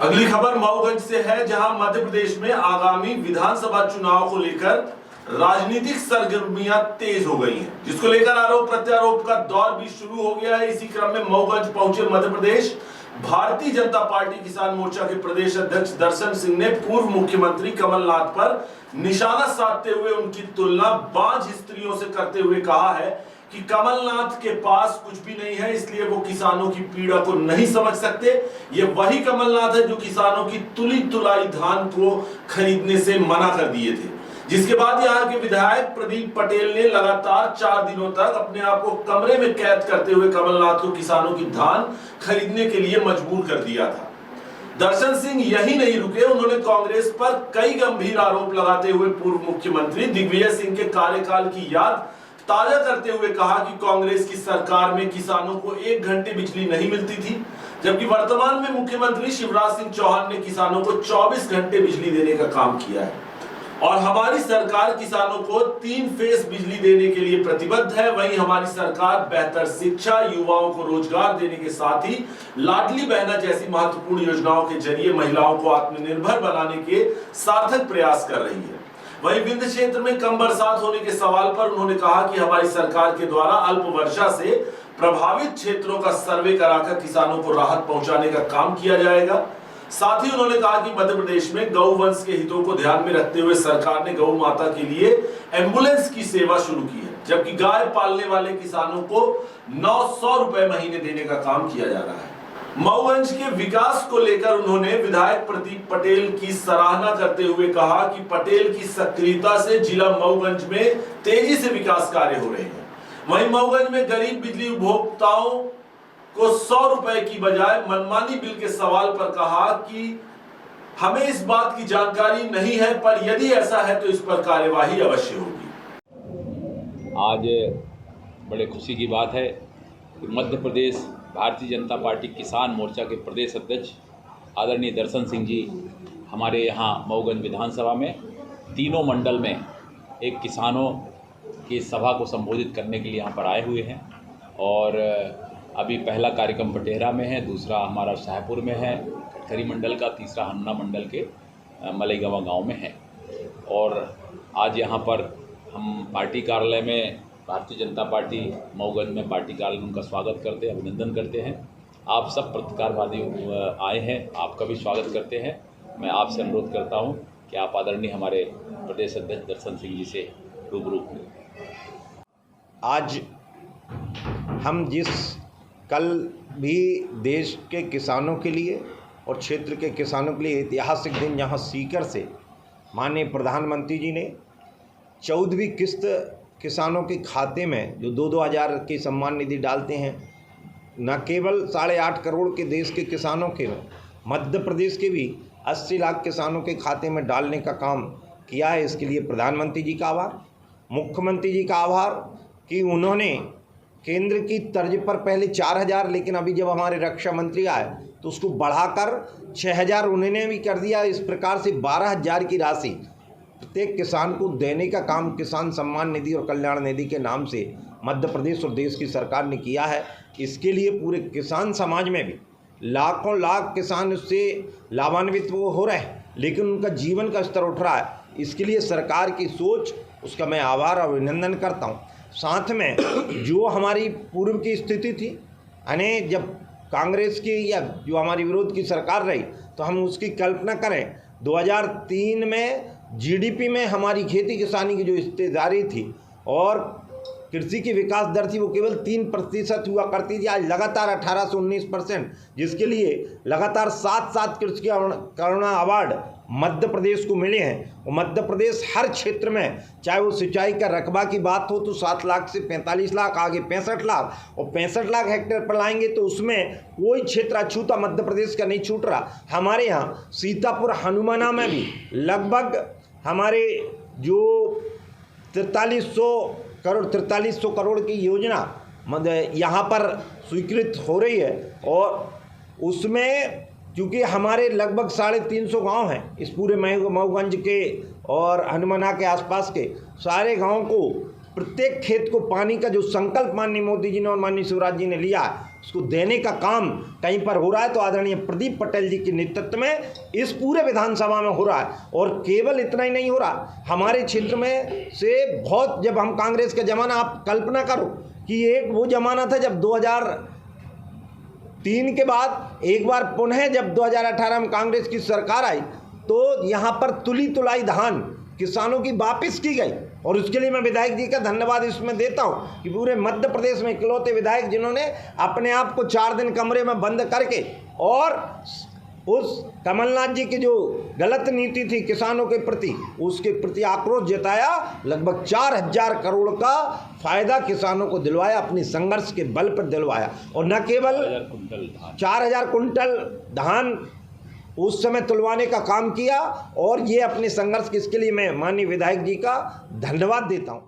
अगली खबर मऊगंज से है, जहां मध्य प्रदेश में आगामी विधानसभा चुनाव को लेकर राजनीतिक सरगर्मियां तेज हो गई हैं, जिसको लेकर आरोप प्रत्यारोप का दौर भी शुरू हो गया है। इसी क्रम में मऊगंज पहुंचे मध्य प्रदेश भारतीय जनता पार्टी किसान मोर्चा के प्रदेश अध्यक्ष दर्शन सिंह ने पूर्व मुख्यमंत्री कमलनाथ पर निशाना साधते हुए उनकी तुलना बांझ स्त्रियों से करते हुए कहा है कि कमलनाथ के पास कुछ भी नहीं है, इसलिए वो किसानों की पीड़ा को नहीं समझ सकते। ये वही कमलनाथ है जो किसानों की तुली तुलाई धान को खरीदने से मना कर दिए थे, जिसके बाद यहाँ के विधायक प्रदीप पटेल ने लगातार 4 दिनों तक अपने आप को कमरे में कैद करते हुए कमलनाथ को किसानों की धान खरीदने के लिए मजबूर कर दिया था। दर्शन सिंह यही नहीं रुके, उन्होंने कांग्रेस पर कई गंभीर आरोप लगाते हुए पूर्व मुख्यमंत्री दिग्विजय सिंह के कार्यकाल की याद ताजा करते हुए कहा कि कांग्रेस की सरकार में किसानों को 1 घंटे बिजली नहीं मिलती थी, जबकि वर्तमान में मुख्यमंत्री शिवराज सिंह चौहान ने किसानों को 24 घंटे बिजली देने का काम किया है और हमारी सरकार किसानों को 3 फेज बिजली देने के लिए प्रतिबद्ध है। वहीं हमारी सरकार बेहतर शिक्षा, युवाओं को रोजगार देने के साथ ही लाडली बहना जैसी महत्वपूर्ण योजनाओं के जरिए महिलाओं को आत्मनिर्भर बनाने के सार्थक प्रयास कर रही है। वहीं विंध्य क्षेत्र में कम बरसात होने के सवाल पर उन्होंने कहा कि हमारी सरकार के द्वारा अल्प वर्षा से प्रभावित क्षेत्रों का सर्वे कराकर किसानों को राहत पहुंचाने का काम किया जाएगा। साथ ही उन्होंने कहा कि मध्य प्रदेश में गौवंश के हितों को ध्यान में रखते हुए सरकार ने गौ माता के लिए एम्बुलेंस की सेवा शुरू की है, जबकि गाय पालने वाले किसानों को 900 रुपए महीने देने का काम किया जा रहा है। मऊगंज के विकास को लेकर उन्होंने विधायक प्रदीप पटेल की सराहना करते हुए कहा कि पटेल की सक्रियता से जिला मऊगंज में तेजी से विकास कार्य हो रहे हैं। वहीं मऊगंज में गरीब बिजली उपभोक्ताओं को 100 रुपए की बजाय मनमानी बिल के सवाल पर कहा कि हमें इस बात की जानकारी नहीं है, पर यदि ऐसा है तो इस पर कार्यवाही अवश्य होगी। आज बड़े खुशी की बात है कि मध्य प्रदेश भारतीय जनता पार्टी किसान मोर्चा के प्रदेश अध्यक्ष आदरणीय दर्शन सिंह जी हमारे यहाँ मऊगंज विधानसभा में तीनों मंडल में एक किसानों की सभा को संबोधित करने के लिए यहाँ पर आए हुए हैं। और अभी पहला कार्यक्रम पटेहरा में है, दूसरा हमारा शाहपुर में है खटखरी मंडल का, तीसरा हन्ना मंडल के मलईगवा गांव में है। और आज यहाँ पर हम पार्टी कार्यालय में भारतीय जनता पार्टी मऊगंज में पार्टी कार्यालय में उनका स्वागत करते हैं, अभिनंदन करते हैं। आप सब पत्रकारवादी आए हैं, आपका भी स्वागत करते हैं। मैं आपसे अनुरोध करता हूं कि आप आदरणीय हमारे प्रदेश अध्यक्ष दर्शन सिंह जी से रूबरू हों। आज हम कल भी देश के किसानों के लिए और क्षेत्र के किसानों के लिए ऐतिहासिक दिन, जहां सीकर से माननीय प्रधानमंत्री जी ने 14वीं किस्त किसानों के खाते में जो 2-2 हज़ार की सम्मान निधि डालते हैं, न केवल 8.5 करोड़ के देश के किसानों के, मध्य प्रदेश के भी 80 लाख किसानों के खाते में डालने का काम किया है। इसके लिए प्रधानमंत्री जी का आभार, मुख्यमंत्री जी का आभार कि उन्होंने केंद्र की तर्ज पर पहले 4,000, लेकिन अभी जब हमारे रक्षा मंत्री आए तो उसको बढ़ाकर 6,000 उन्होंने भी कर दिया। इस प्रकार से 12,000 की राशि प्रत्येक किसान को देने का काम किसान सम्मान निधि और कल्याण निधि के नाम से मध्य प्रदेश और देश की सरकार ने किया है। इसके लिए पूरे किसान समाज में भी लाखों लाख किसान उससे लाभान्वित वो हो रहे हैं, लेकिन उनका जीवन का स्तर उठ रहा है। इसके लिए सरकार की सोच, उसका मैं आभार और अभिनंदन करता हूँ। साथ में जो हमारी पूर्व की स्थिति थी, यानी जब कांग्रेस की या जो हमारी विरोध की सरकार रही, तो हम उसकी कल्पना करें 2003 में जीडीपी में हमारी खेती किसानी की जो हिस्सेदारी थी और कृषि की विकास दर थी वो केवल 3% हुआ करती थी। आज लगातार 18 से 19%, जिसके लिए लगातार 7 कृषि करुणा अवार्ड मध्य प्रदेश को मिले हैं। और मध्य प्रदेश हर क्षेत्र में, चाहे वो सिंचाई का रकबा की बात हो तो 7 लाख से 45 लाख, आगे 65 लाख, और 65 लाख हेक्टेयर पर लाएंगे तो उसमें कोई क्षेत्र अछूता मध्य प्रदेश का नहीं छूट रहा। हमारे यहाँ सीतापुर हनुमाना में भी लगभग हमारे जो 4300 करोड़ की योजना यहाँ पर स्वीकृत हो रही है। और उसमें क्योंकि हमारे लगभग 350 गांव हैं इस पूरे मऊगंज के और हनुमाना के आसपास के सारे गांवों को, प्रत्येक खेत को पानी का जो संकल्प माननीय मोदी जी ने और माननीय शिवराज जी ने लिया है, उसको देने का काम कहीं पर हो रहा है तो आदरणीय प्रदीप पटेल जी के नेतृत्व में इस पूरे विधानसभा में हो रहा है। और केवल इतना ही नहीं हो रहा, हमारे क्षेत्र में से बहुत, जब हम कांग्रेस का ज़माना, आप कल्पना करो कि एक वो ज़माना था जब 2003 के बाद एक बार पुनः जब 2018 में कांग्रेस की सरकार आई तो यहाँ पर तुली तुलाई धान किसानों की वापस की गई। और उसके लिए मैं विधायक जी का धन्यवाद इसमें देता हूँ कि पूरे मध्य प्रदेश में इकलौते विधायक जिन्होंने अपने आप को 4 दिन कमरे में बंद करके और उस कमलनाथ जी की जो गलत नीति थी किसानों के प्रति, उसके प्रति आक्रोश जताया, लगभग 4000 करोड़ का फायदा किसानों को दिलवाया, अपनी संघर्ष के बल पर दिलवाया। और न केवल 4000 कुंटल धान उस समय तुलवाने का काम किया, और ये अपने संघर्ष, किसके लिए मैं माननीय विधायक जी का धन्यवाद देता हूँ।